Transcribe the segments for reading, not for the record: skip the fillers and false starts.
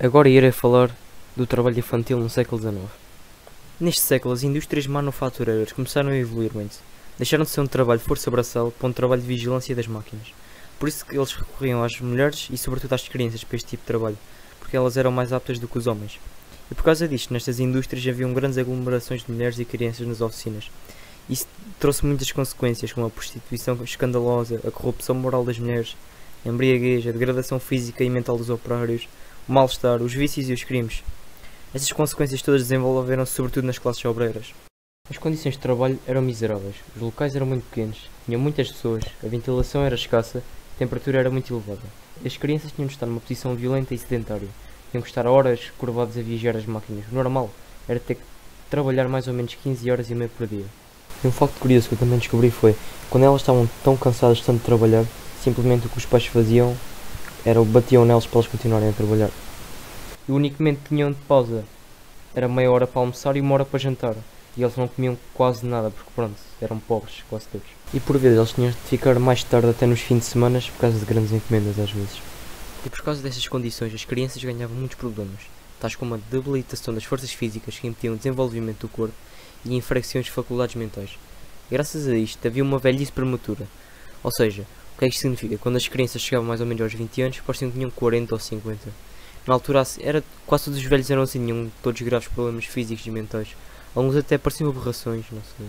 Agora irei falar do trabalho infantil no século XIX. Neste século, as indústrias manufatureiras começaram a evoluir muito. Deixaram de ser um trabalho de força braçal para um trabalho de vigilância das máquinas. Por isso que eles recorriam às mulheres e sobretudo às crianças para este tipo de trabalho, porque elas eram mais aptas do que os homens. E por causa disto, nestas indústrias haviam grandes aglomerações de mulheres e crianças nas oficinas. Isso trouxe muitas consequências, como a prostituição escandalosa, a corrupção moral das mulheres, a embriaguez, a degradação física e mental dos operários, o mal-estar, os vícios e os crimes. Essas consequências todas desenvolveram-se sobretudo nas classes obreiras. As condições de trabalho eram miseráveis, os locais eram muito pequenos, tinham muitas pessoas, a ventilação era escassa, a temperatura era muito elevada. As crianças tinham de estar numa posição violenta e sedentária, tinham que estar horas curvadas a vigiar as máquinas. O normal era ter que trabalhar mais ou menos 15 horas e meia por dia. E um facto curioso que eu também descobri foi, quando elas estavam tão cansadas de tanto trabalhar, simplesmente o que os pais faziam era batiam nelas para elas continuarem a trabalhar. E o único momento que tinham de pausa era meia hora para almoçar e uma hora para jantar. E eles não comiam quase nada, porque pronto, eram pobres, quase todos. E por vezes eles tinham de ficar mais tarde até nos fins de semana por causa de grandes encomendas às vezes. E por causa dessas condições as crianças ganhavam muitos problemas, tais como a debilitação das forças físicas que impediam o desenvolvimento do corpo e infecções de faculdades mentais. Graças a isto havia uma velhice prematura. Ou seja, o que é que isto significa? Quando as crianças chegavam mais ou menos aos 20 anos, pareciam que tinham 40 ou 50. Na altura quase todos os velhos eram assim, tinham todos graves problemas físicos e mentais. Alguns até pareciam aberrações, não sei,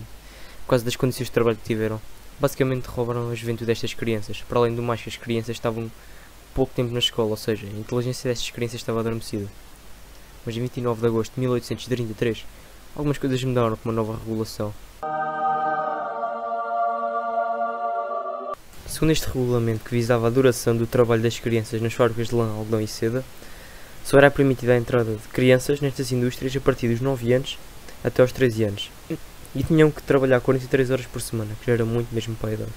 por causa das condições de trabalho que tiveram. Basicamente roubaram a juventude destas crianças, para além do mais que as crianças estavam pouco tempo na escola, ou seja, a inteligência destas crianças estava adormecida. Mas em 29 de agosto de 1833, algumas coisas mudaram com uma nova regulação. Segundo este regulamento que visava a duração do trabalho das crianças nas fábricas de lã, algodão e seda, só era permitida a entrada de crianças nestas indústrias a partir dos 9 anos até aos 13 anos. E tinham que trabalhar 43 horas por semana, que já era muito mesmo para a idade.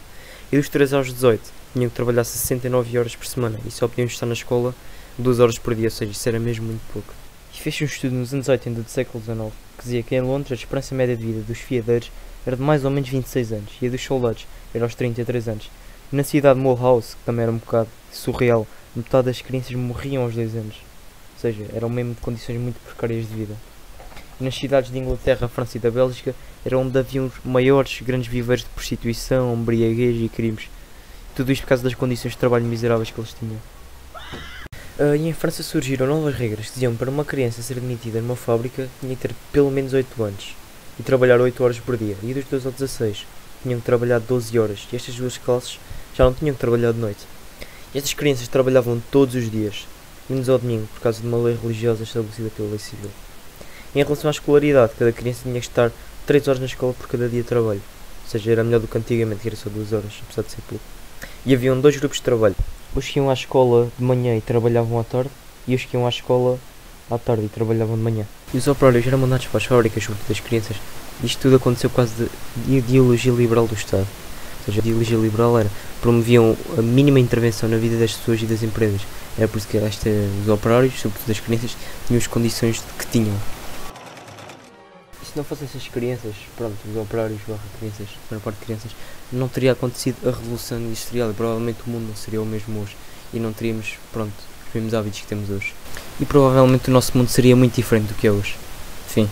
E dos 13 aos 18 tinham que trabalhar 69 horas por semana e só podiam estar na escola 2 horas por dia, ou seja, isso era mesmo muito pouco. E fez um estudo nos anos 80 do século XIX que dizia que em Londres a esperança média de vida dos fiadeiros era de mais ou menos 26 anos e a dos soldados era aos 33 anos. E na cidade de Mulhouse, que também era um bocado surreal, metade das crianças morriam aos 2 anos. Ou seja, eram mesmo de condições muito precárias de vida. E nas cidades de Inglaterra, França e da Bélgica era onde haviam os maiores grandes viveiros de prostituição, embriaguez e crimes. Tudo isto por causa das condições de trabalho miseráveis que eles tinham. E em França surgiram novas regras que diziam que para uma criança ser admitida numa fábrica tinha que ter pelo menos 8 anos e trabalhar 8 horas por dia. E dos 12 aos 16 tinham que trabalhar 12 horas e estas duas classes já não tinham que trabalhar de noite. E estas crianças trabalhavam todos os dias, menos ao domingo, por causa de uma lei religiosa estabelecida pela lei civil. Em relação à escolaridade, cada criança tinha que estar 3 horas na escola por cada dia de trabalho. Ou seja, era melhor do que antigamente, que era só 2 horas, apesar de ser pouco. E haviam 2 grupos de trabalho. Os que iam à escola de manhã e trabalhavam à tarde, e os que iam à escola à tarde e trabalhavam de manhã. E os operários eram mandados para as fábricas junto das crianças. Isto tudo aconteceu por causa de ideologia liberal do Estado. Ou seja, a ideologia liberal era promoviam a mínima intervenção na vida das pessoas e das empresas. Era por isso que os operários, sobretudo as crianças, tinham as condições que tinham. E se não fossem essas crianças, pronto, os operários crianças, a maior parte de crianças, não teria acontecido a Revolução Industrial e provavelmente o mundo não seria o mesmo hoje. E não teríamos, pronto, os mesmos hábitos que temos hoje. E provavelmente o nosso mundo seria muito diferente do que é hoje. Fim.